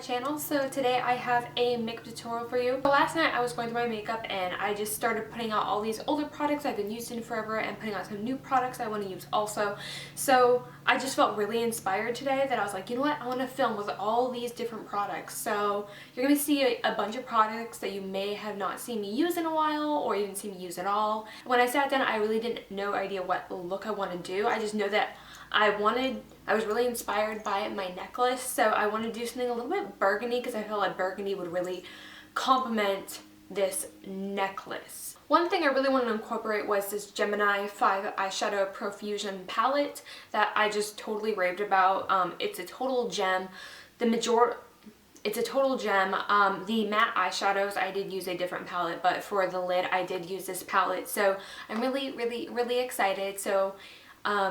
channel. So today I have a makeup tutorial for you. Last night I was going through my makeup and I just started putting out all these older products I've been using forever and putting out some new products I want to use also. So I just felt really inspired today that I was like, you know what, I want to film with all these different products. So you're going to see a bunch of products that you may have not seen me use in a while or even seen me use at all. When I sat down, I really didn't no idea what look I want to do. I just know that I was really inspired by my necklace, so I wanted to do something a little bit burgundy because I felt like burgundy would really complement this necklace. One thing I really wanted to incorporate was this Gemineye 5 eyeshadow Profusion palette that I just totally raved about. It's a total gem. It's a total gem. The matte eyeshadows, I did use a different palette, but for the lid, I did use this palette. So I'm really excited. So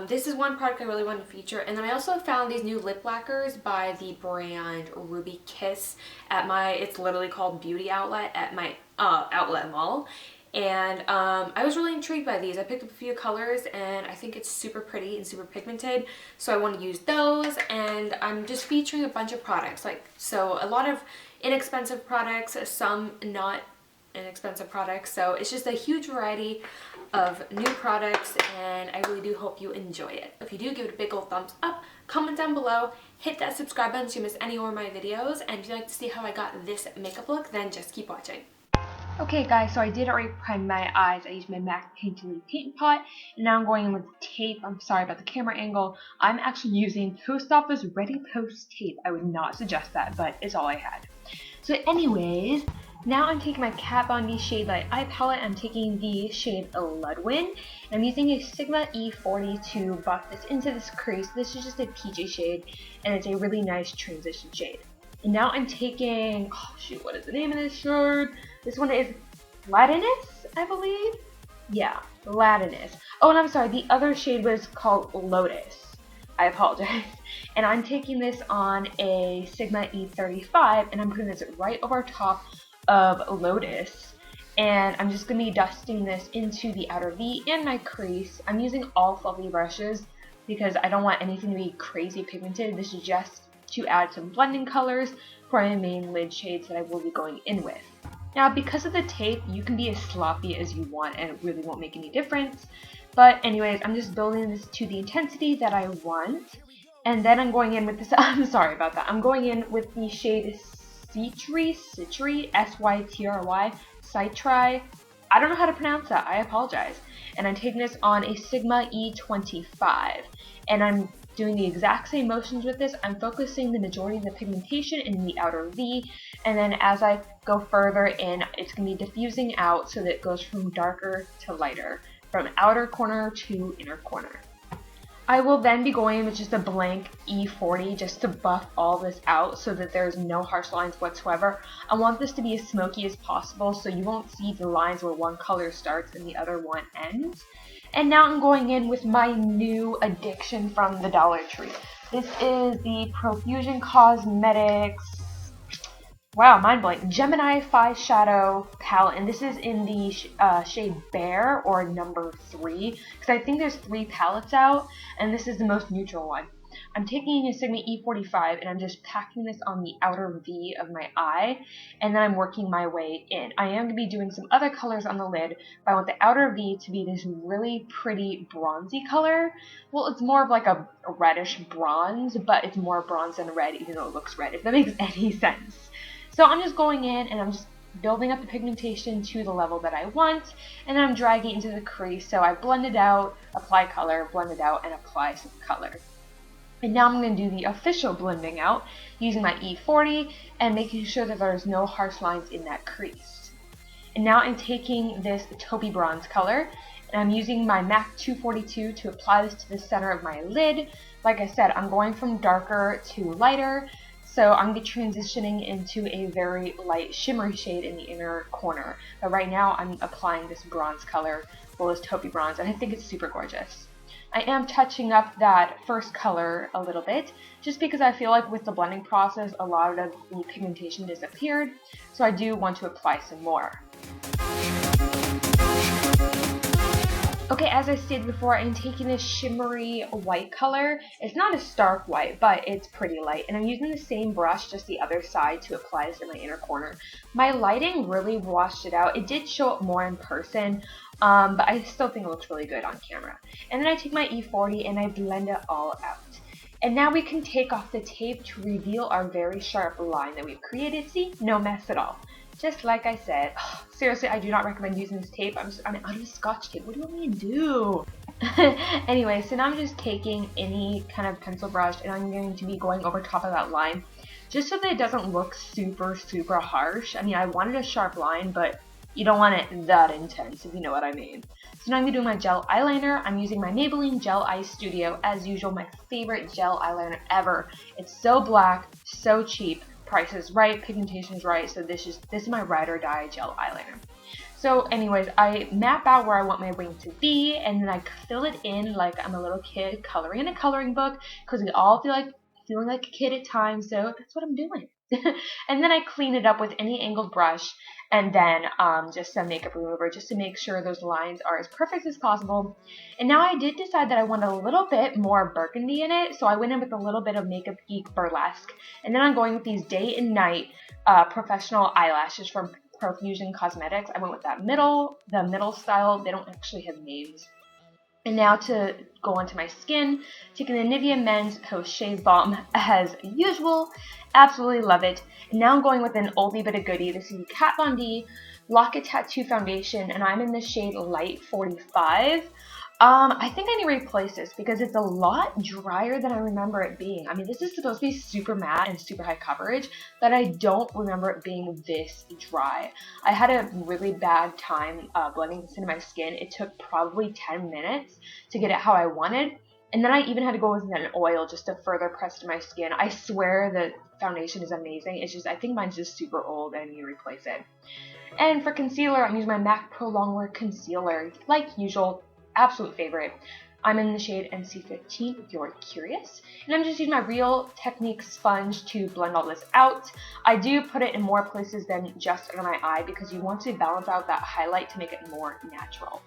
this is one product I really wanted to feature. And then I also found these new lip lacquers by the brand Ruby Kiss at it's literally called Beauty Outlet at my outlet mall. And I was really intrigued by these. I picked up a few colors and I think it's super pretty and super pigmented. So I want to use those, and I'm just featuring a bunch of products. So a lot of inexpensive products, some not inexpensive products. So it's just a huge variety of new products, and I really do hope you enjoy it. If you do, give it a big old thumbs up, comment down below, hit that subscribe button so you miss any more of my videos, and if you'd like to see how I got this makeup look, then just keep watching. Okay guys, so I did already prime my eyes. I used my MAC Painterly paint pot, and now I'm going in with tape. I'm sorry about the camera angle. I'm actually using Post Office Ready Post tape. I would not suggest that, but it's all I had. So anyways, now I'm taking my Kat Von D Shade Light Eye Palette. I'm taking the shade Ludwin, and I'm using a Sigma E40 to buff this into this crease. This is just a peachy shade, and it's a really nice transition shade. And now I'm taking, oh shoot, what is the name of this shade? This one is Latinus, I believe? Yeah, Latinus. Oh, and I'm sorry, the other shade was called Lotus. I apologize. And I'm taking this on a Sigma E35, and I'm putting this right over top of Lotus, and I'm just going to be dusting this into the outer V and my crease. I'm using all fluffy brushes because I don't want anything to be crazy pigmented. This is just to add some blending colors for my main lid shades that I will be going in with. Now, because of the tape, you can be as sloppy as you want and it really won't make any difference. But anyways, I'm just building this to the intensity that I want. And then I'm going in with this, I'm sorry about that, I'm going in with the shade Sytry, S-Y-T-R-Y, Sytry. I don't know how to pronounce that, I apologize. And I'm taking this on a Sigma E25. And I'm doing the exact same motions with this. I'm focusing the majority of the pigmentation in the outer V. And then as I go further in, it's going to be diffusing out so that it goes from darker to lighter, from outer corner to inner corner. I will then be going with just a blank E40 just to buff all this out so that there's no harsh lines whatsoever. I want this to be as smoky as possible so you won't see the lines where one color starts and the other one ends. And now I'm going in with my new addiction from the Dollar Tree. This is the Profusion Cosmetics, wow, mind blank, Gemineye 5 Shadow Palette, and this is in the shade Bear, or number 3, because I think there's 3 palettes out, and this is the most neutral one. I'm taking a Sigma E45, and I'm just packing this on the outer V of my eye, and then I'm working my way in. I am going to be doing some other colors on the lid, but I want the outer V to be this really pretty bronzy color. Well, it's more of like a reddish bronze, but it's more bronze than red, even though it looks red, if that makes any sense. So I'm just going in and I'm just building up the pigmentation to the level that I want, and then I'm dragging into the crease. So I blend it out, apply color, blend it out, and apply some color. And now I'm going to do the official blending out using my E40 and making sure that there's no harsh lines in that crease. And now I'm taking this taupey bronze color, and I'm using my MAC 242 to apply this to the center of my lid. Like I said, I'm going from darker to lighter. So I'm going to be transitioning into a very light shimmery shade in the inner corner. But right now I'm applying this bronze color, well, this taupey bronze, and I think it's super gorgeous. I am touching up that first color a little bit, just because I feel like with the blending process, a lot of the pigmentation disappeared. So I do want to apply some more. Okay, as I stated before, I'm taking this shimmery white color. It's not a stark white, but it's pretty light. And I'm using the same brush, just the other side, to apply this in my inner corner. My lighting really washed it out. It did show up more in person, but I still think it looks really good on camera. And then I take my E40 and I blend it all out. And now we can take off the tape to reveal our very sharp line that we've created. See, no mess at all. Just like I said, seriously, I do not recommend using this tape. I'm out of Scotch tape. What do you want me to do? Anyway, so now I'm just taking any kind of pencil brush and I'm going to be going over top of that line just so that it doesn't look super, super harsh. I mean, I wanted a sharp line, but you don't want it that intense, if you know what I mean. So now I'm going to do my gel eyeliner. I'm using my Maybelline Gel Eye Studio. As usual, my favorite gel eyeliner ever. It's so black, so cheap. Price is right, pigmentation is right, so this is my ride or die gel eyeliner. So anyways, I map out where I want my wing to be, and then I fill it in like I'm a little kid coloring in a coloring book, because we all feel like feeling like a kid at times, so that's what I'm doing. And then I clean it up with any angled brush, and then just some makeup remover just to make sure those lines are as perfect as possible. And now I did decide that I wanted a little bit more burgundy in it, so I went in with a little bit of Makeup Geek Burlesque. And then I'm going with these Day and Night professional eyelashes from Profusion Cosmetics. I went with the middle style. They don't actually have names. And now to go onto my skin, taking the Nivea Men's Post Shave Balm as usual. Absolutely love it. And now I'm going with an oldie but a goodie. This is the Kat Von D Lock-It Tattoo Foundation, and I'm in the shade Light 45. I think I need to replace this because it's a lot drier than I remember it being. I mean, this is supposed to be super matte and super high coverage, but I don't remember it being this dry. I had a really bad time blending this into my skin. It took probably 10 minutes to get it how I wanted. And then I even had to go with an oil just to further press to my skin. I swear the foundation is amazing. It's just, I think mine's just super old and I need to replace it. And for concealer, I'm using my MAC Pro Longwear Concealer, like usual. Absolute favorite. I'm in the shade NC15 if you're curious. And I'm just using my Real Technique sponge to blend all this out. I do put it in more places than just under my eye because you want to balance out that highlight to make it more natural.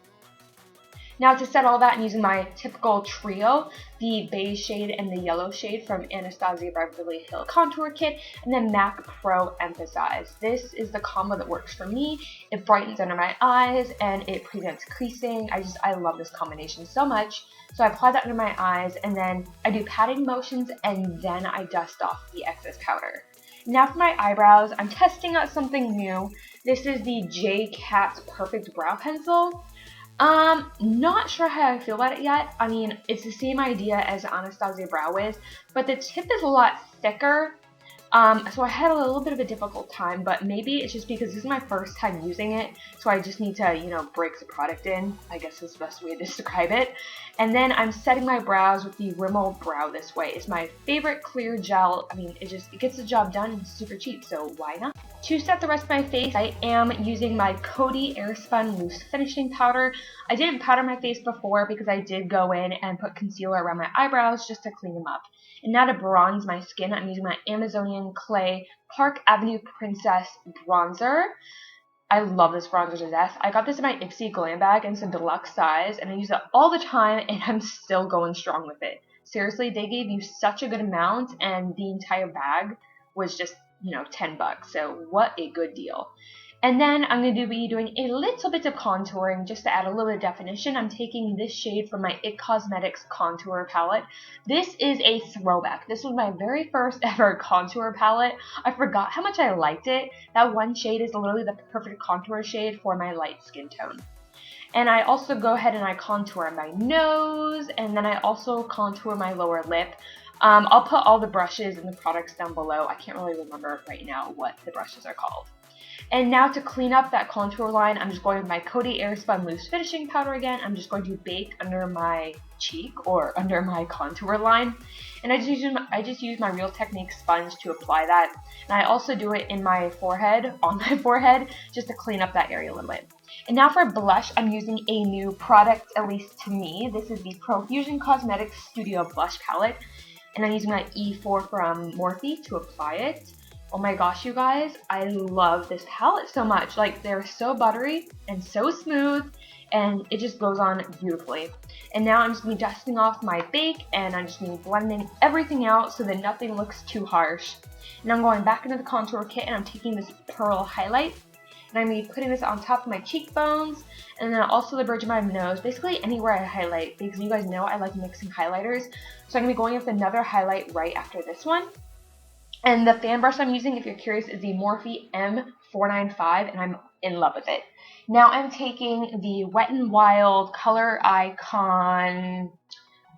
Now to set all that, I'm using my typical trio, the beige shade and the yellow shade from Anastasia Beverly Hills Contour Kit, and then MAC Pro Emphasize. This is the combo that works for me. It brightens under my eyes and it prevents creasing. I love this combination so much. So I apply that under my eyes and then I do patting motions and then I dust off the excess powder. Now for my eyebrows, I'm testing out something new. This is the J Cat's Perfect Brow Pencil. Not sure how I feel about it yet. I mean, it's the same idea as the Anastasia Brow Wiz, but the tip is a lot thicker. So I had a little bit of a difficult time, but maybe it's just because this is my first time using it, so I just need to, break the product in, I guess is the best way to describe it. And then I'm setting my brows with the Rimmel Brow This Way. It's my favorite clear gel. I mean, it gets the job done and it's super cheap, so why not? To set the rest of my face, I am using my Coty Airspun Loose Finishing Powder. I didn't powder my face before because I did go in and put concealer around my eyebrows just to clean them up. And now to bronze my skin, I'm using my Amazonian Clay Park Avenue Princess Bronzer. I love this bronzer to death. I got this in my Ipsy Glam Bag and it's a deluxe size, and I use it all the time, and I'm still going strong with it. Seriously, they gave you such a good amount, and the entire bag was just, $10, so what a good deal. And then I'm going to be doing a little bit of contouring just to add a little bit of definition. I'm taking this shade from my IT Cosmetics contour palette. This is a throwback. This was my very first ever contour palette. I forgot how much I liked it. That one shade is literally the perfect contour shade for my light skin tone. And I also go ahead and I contour my nose, and then I also contour my lower lip. I'll put all the brushes and the products down below. I can't really remember right now what the brushes are called. And now to clean up that contour line, I'm just going with my Coty Airspun Loose Finishing Powder again. I'm just going to bake under my cheek or under my contour line. And I just use my Real Technique sponge to apply that. And I also do it in my forehead, on my forehead, just to clean up that area a little bit. And now for blush, I'm using a new product, at least to me. This is the Profusion Cosmetics Studio Blush Palette. And I'm using my E4 from Morphe to apply it. Oh my gosh, you guys, I love this palette so much. Like, they're so buttery and so smooth, and it just goes on beautifully. And now I'm just going to be dusting off my bake, and I'm just going to be blending everything out so that nothing looks too harsh. And I'm going back into the contour kit, and I'm taking this pearl highlight, and I'm going to be putting this on top of my cheekbones, and then also the bridge of my nose, basically anywhere I highlight, because you guys know I like mixing highlighters. So I'm going to be going with another highlight right after this one. And the fan brush I'm using, if you're curious, is the Morphe M495, and I'm in love with it. Now I'm taking the Wet n Wild Color Icon,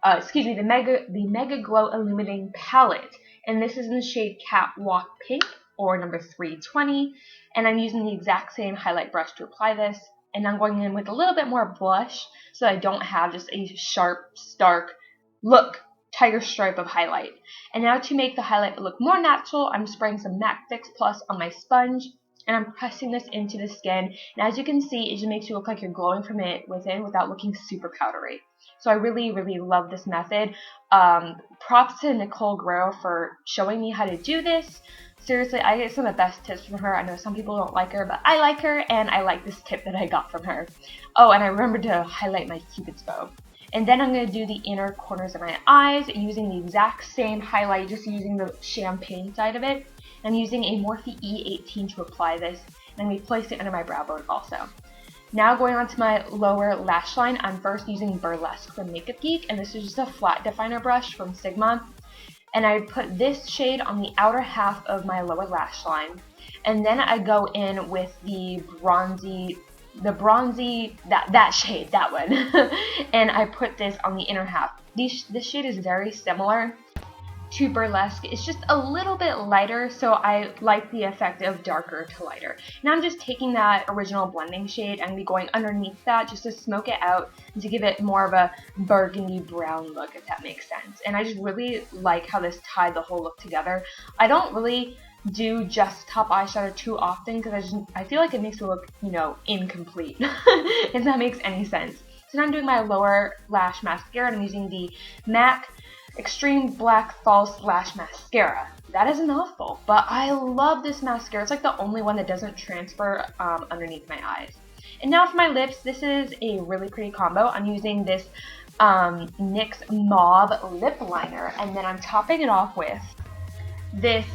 the Mega Glow Illuminating Palette, and this is in the shade Catwalk Pink, or number 320, and I'm using the exact same highlight brush to apply this, and I'm going in with a little bit more blush so I don't have just a sharp, stark look, tiger stripe of highlight. And now to make the highlight look more natural, I'm spraying some MAC Fix Plus on my sponge, and I'm pressing this into the skin, and as you can see, it just makes you look like you're glowing from it within without looking super powdery. So I really, really love this method. Props to Nicole Guerrero for showing me how to do this. Seriously, I get some of the best tips from her. I know some people don't like her, but I like her, and I like this tip that I got from her. Oh, and I remembered to highlight my Cupid's bow. And then I'm going to do the inner corners of my eyes using the exact same highlight, just using the champagne side of it. I'm using a Morphe E18 to apply this, and I'm going to place it under my brow bone also. Now going on to my lower lash line, I'm first using Burlesque from Makeup Geek, and this is just a flat definer brush from Sigma. And I put this shade on the outer half of my lower lash line, and then I go in with the bronzy, that shade, that one, and I put this on the inner half. This shade is very similar to Burlesque. It's just a little bit lighter, so I like the effect of darker to lighter. Now I'm just taking that original blending shade and be going underneath that just to smoke it out and to give it more of a burgundy brown look, if that makes sense. And I just really like how this tied the whole look together. I don't really do just top eyeshadow too often because I feel like it makes it look, you know, incomplete, if that makes any sense. So now I'm doing my lower lash mascara, and I'm using the MAC Extreme Black False Lash Mascara. That is a mouthful, but I love this mascara. It's like the only one that doesn't transfer underneath my eyes. And now for my lips, this is a really pretty combo. I'm using this NYX Mauve Lip Liner, and then I'm topping it off with this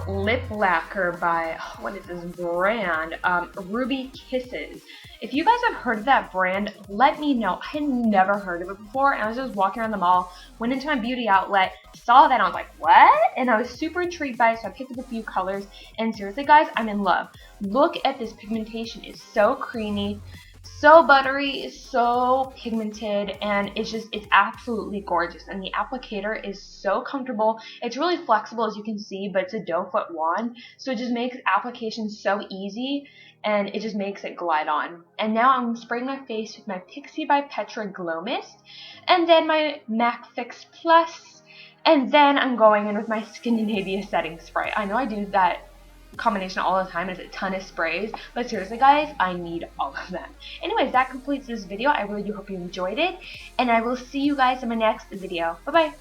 lip lacquer by, what is this brand? Ruby Kisses. If you guys have heard of that brand, let me know. I had never heard of it before, and I was just walking around the mall, went into my beauty outlet, saw that, and I was like, what? And I was super intrigued by it, so I picked up a few colors, and seriously guys, I'm in love. Look at this pigmentation. It's so creamy, so buttery, so pigmented, and it's absolutely gorgeous. And the applicator is so comfortable. It's really flexible, as you can see, but it's a doe foot wand, so it just makes application so easy, and it just makes it glide on. And now I'm spraying my face with my Pixie by Petra Glow Mist, and then my MAC Fix Plus, and then I'm going in with my Scandinavia setting spray. I know I do that combination all the time. It's a ton of sprays, but seriously guys, I need all of them. Anyways, that completes this video. I really do hope you enjoyed it, and I will see you guys in my next video. Bye bye.